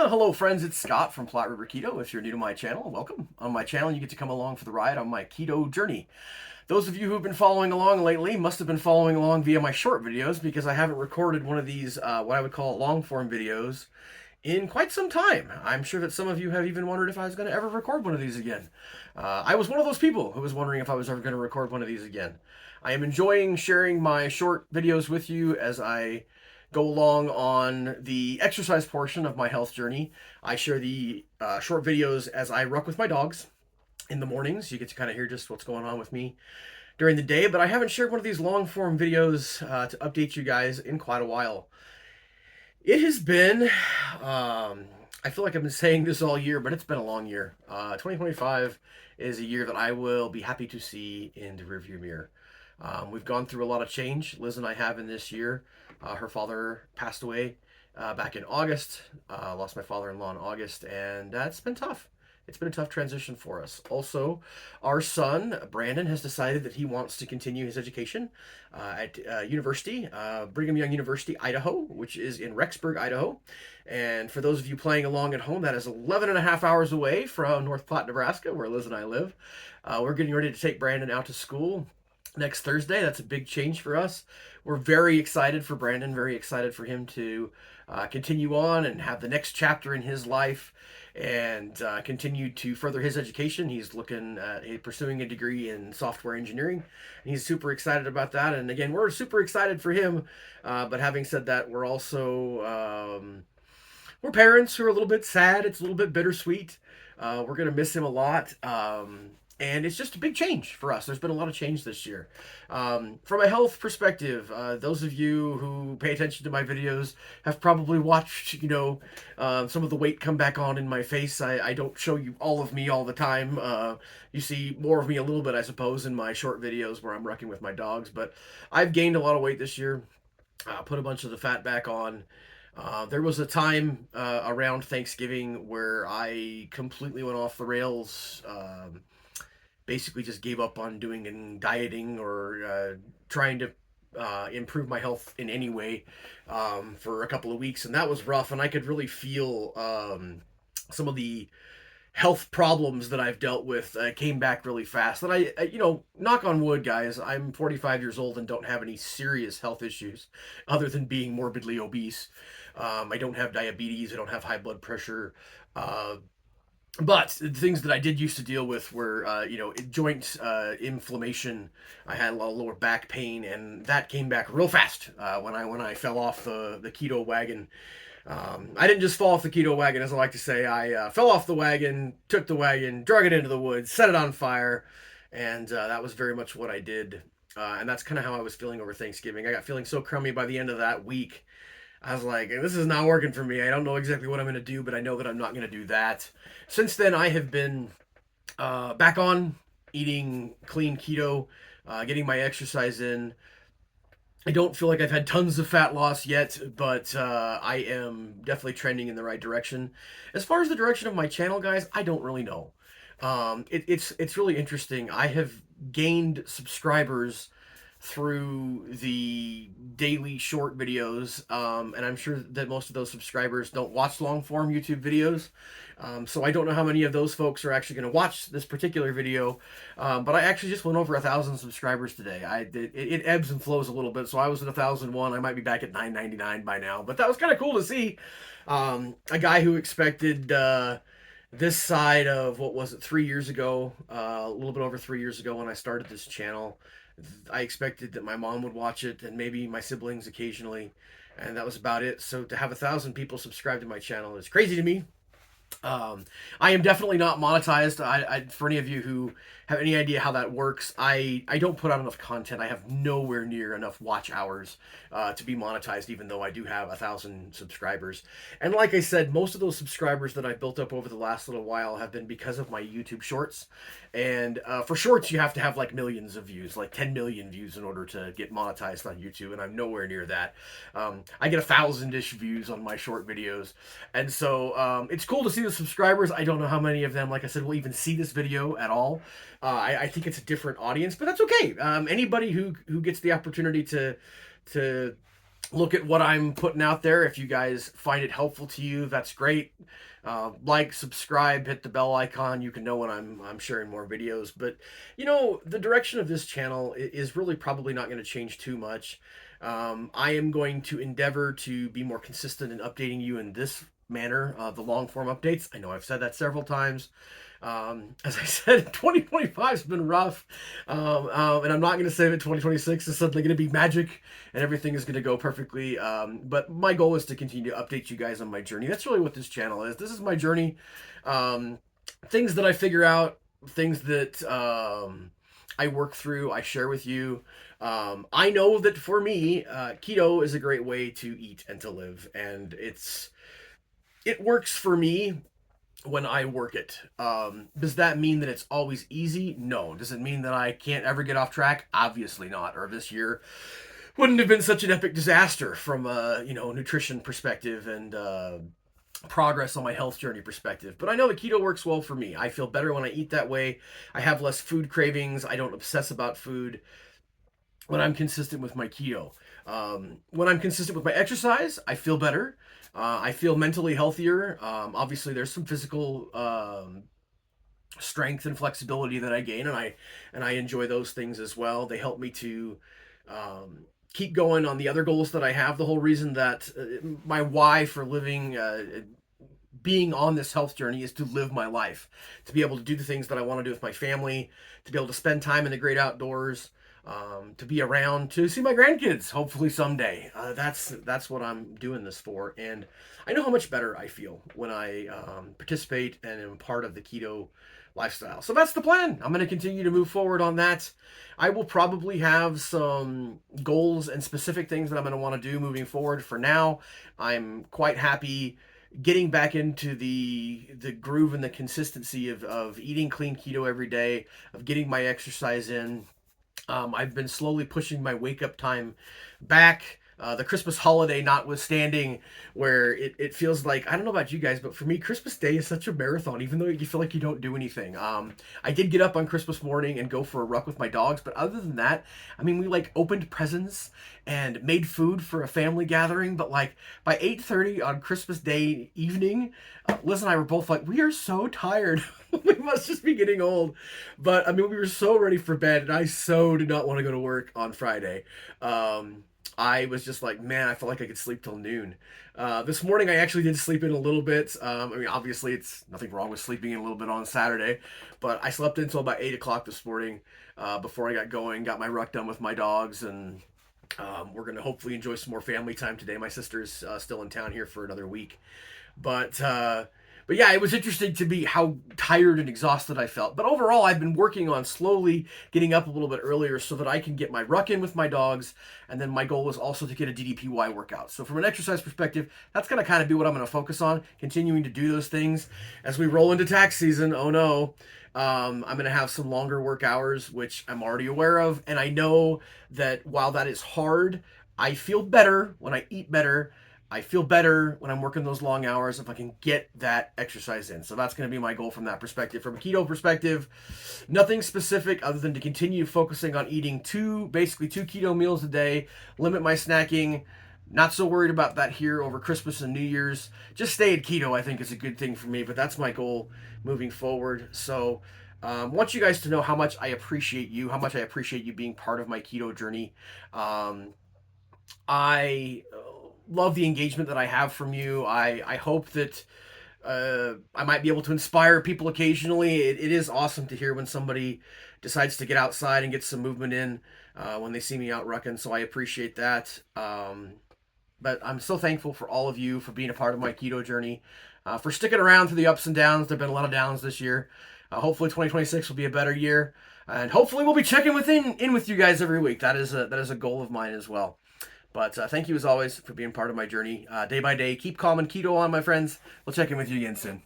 Hello friends, it's Scott from Platte River Keto. If you're new to my channel, welcome. On my channel, you get to come along for the ride on my keto journey. Those of you who've been following along lately must have been following along via my short videos because I haven't recorded one of these, what I would call long form videos in quite some time. I'm sure that some of you have even wondered if I was going to ever record one of these again. I was one of those people who was wondering if I was ever going to record one of these again. I am enjoying sharing my short videos with you as I go along on the exercise portion of my health journey. I share the short videos as I ruck with my dogs in the mornings. You get to kind of hear just what's going on with me during the day, but I haven't shared one of these long form videos to update you guys in quite a while. It has been, I feel like I've been saying this all year, but it's been a long year. 2025 is a year that I will be happy to see in the rearview mirror. We've gone through a lot of change, Liz and I have in this year. Her father passed away back in August. Lost my father-in-law in August, and that's been tough. It's been a tough transition for us. Also, our son, Brandon, has decided that he wants to continue his education at university, Brigham Young University, Idaho, which is in Rexburg, Idaho. And for those of you playing along at home, that is 11 and a half hours away from North Platte, Nebraska, where Liz and I live. We're getting ready to take Brandon out to school next Thursday. That's a big change for us. We're very excited for Brandon, very excited for him to continue on and have the next chapter in his life and continue to further his education. He's looking at pursuing a degree in software engineering. He's super excited about that. And again, we're super excited for him. But having said that, we're also we're parents who are a little bit sad. It's a little bit bittersweet. We're going to miss him a lot. And it's just a big change for us. There's been a lot of change this year. From a health perspective, those of you who pay attention to my videos have probably watched, some of the weight come back on in my face. I don't show you all of me all the time. You see more of me a little bit, I suppose, in my short videos where I'm rucking with my dogs. But I've gained a lot of weight this year. Put a bunch of the fat back on. There was a time around Thanksgiving where I completely went off the rails. Basically just gave up on doing and dieting or trying to improve my health in any way for a couple of weeks, and that was rough. And I could really feel some of the health problems that I've dealt with came back really fast. And knock on wood, guys, I'm 45 years old and don't have any serious health issues other than being morbidly obese. I don't have diabetes. I don't have high blood pressure. But the things that I did used to deal with were, joint inflammation. I had a lot of lower back pain, and that came back real fast when I fell off the keto wagon. I didn't just fall off the keto wagon, as I like to say. I fell off the wagon, took the wagon, drug it into the woods, set it on fire, and that was very much what I did. And that's kind of how I was feeling over Thanksgiving. I got feeling so crummy by the end of that week. I was like, this is not working for me. I don't know exactly what I'm going to do, but I know that I'm not going to do that. Since then, I have been back on eating clean keto, getting my exercise in. I don't feel like I've had tons of fat loss yet, but I am definitely trending in the right direction. As far as the direction of my channel, guys, I don't really know. It's really interesting. I have gained subscribers through the daily short videos, and I'm sure that most of those subscribers don't watch long form YouTube videos, so I don't know how many of those folks are actually going to watch this particular video, but I actually just went over 1,000 subscribers today. It ebbs and flows a little bit, so I was at 1,001. I might be back at 999 by now, but that was kind of cool to see. A guy who expected this side of, what was it, 3 years ago, a little bit over 3 years ago when I started this channel. I expected that my mom would watch it and maybe my siblings occasionally, and that was about it. So to have 1,000 people subscribe to my channel is crazy to me. I am definitely not monetized. For any of you who have any idea how that works, I don't put out enough content. I have nowhere near enough watch hours to be monetized, even though I do have 1,000 subscribers. And like I said, most of those subscribers that I've built up over the last little while have been because of my YouTube shorts. And for shorts, you have to have like millions of views, like 10 million views in order to get monetized on YouTube, and I'm nowhere near that. I get 1,000-ish views on my short videos, and so it's cool to see the subscribers. I don't know how many of them, like I said, will even see this video at all. I think it's a different audience, but that's okay. Anybody who gets the opportunity to look at what I'm putting out there. If you guys find it helpful to you, that's great. Like, subscribe, hit the bell icon. You can know when I'm sharing more videos. But the direction of this channel is really probably not going to change too much. I am going to endeavor to be more consistent in updating you in this manner, the long form updates. I know I've said that several times. As I said, 2025 has been rough, and I'm not going to say that 2026 is suddenly going to be magic and everything is going to go perfectly. But my goal is to continue to update you guys on my journey. That's really what this channel is. This is my journey. Um, Things that I figure out, things that I work through, I share with you. I know that for me, keto is a great way to eat and to live, and it works for me when I work it. Does that mean that it's always easy? No. Does it mean that I can't ever get off track? Obviously not. Or this year wouldn't have been such an epic disaster from a nutrition perspective and progress on my health journey perspective. But I know that keto works well for me. I feel better when I eat that way. I have less food cravings. I don't obsess about food when I'm consistent with my keto. When I'm consistent with my exercise, I feel better. I feel mentally healthier. Obviously, there's some physical strength and flexibility that I gain, and I enjoy those things as well. They help me to keep going on the other goals that I have. The whole reason that my why for living being on this health journey is to live my life, to be able to do the things that I want to do with my family, to be able to spend time in the great outdoors, to be around, to see my grandkids, hopefully someday. That's what I'm doing this for, and I know how much better I feel when I participate and am part of the keto lifestyle. So that's the plan. I'm going to continue to move forward on that. I will probably have some goals and specific things that I'm going to want to do moving forward. For now, I'm quite happy getting back into the groove and the consistency of eating clean keto every day, of getting my exercise in. I've been slowly pushing my wake up time back. The Christmas holiday notwithstanding, where it feels like, I don't know about you guys, but for me, Christmas Day is such a marathon, even though you feel like you don't do anything. I did get up on Christmas morning and go for a ruck with my dogs, but other than that, I mean, we like opened presents and made food for a family gathering, but like by 8:30 on Christmas Day evening, Liz and I were both like, we are so tired. We must just be getting old. But I mean, we were so ready for bed, and I so did not want to go to work on Friday. I was just like, man, I felt like I could sleep till noon. This morning, I actually did sleep in a little bit. I mean, obviously, it's nothing wrong with sleeping in a little bit on Saturday, but I slept until about 8 o'clock this morning before I got going, got my ruck done with my dogs, and we're going to hopefully enjoy some more family time today. My sister's still in town here for another week. But yeah, it was interesting to me how tired and exhausted I felt. But overall, I've been working on slowly getting up a little bit earlier so that I can get my ruck in with my dogs. And then my goal is also to get a DDPY workout. So from an exercise perspective, that's going to kind of be what I'm going to focus on, continuing to do those things. As we roll into tax season, oh no, I'm going to have some longer work hours, which I'm already aware of. And I know that while that is hard, I feel better when I eat better. I feel better when I'm working those long hours if I can get that exercise in. So that's going to be my goal from that perspective. From a keto perspective, nothing specific other than to continue focusing on eating basically two keto meals a day, limit my snacking. Not so worried about that here over Christmas and New Year's. Just stay at keto, I think, is a good thing for me, but that's my goal moving forward. So I want you guys to know how much I appreciate you, how much I appreciate you being part of my keto journey. I love the engagement that I have from you. I hope that I might be able to inspire people occasionally. It is awesome to hear when somebody decides to get outside and get some movement in when they see me out rucking. So I appreciate that. But I'm so thankful for all of you for being a part of my keto journey, for sticking around through the ups and downs. There've been a lot of downs this year. Hopefully 2026 will be a better year, and hopefully we'll be checking in with you guys every week. That is a goal of mine as well. But thank you as always for being part of my journey day by day. Keep calm and keto on, my friends. We'll check in with you again soon.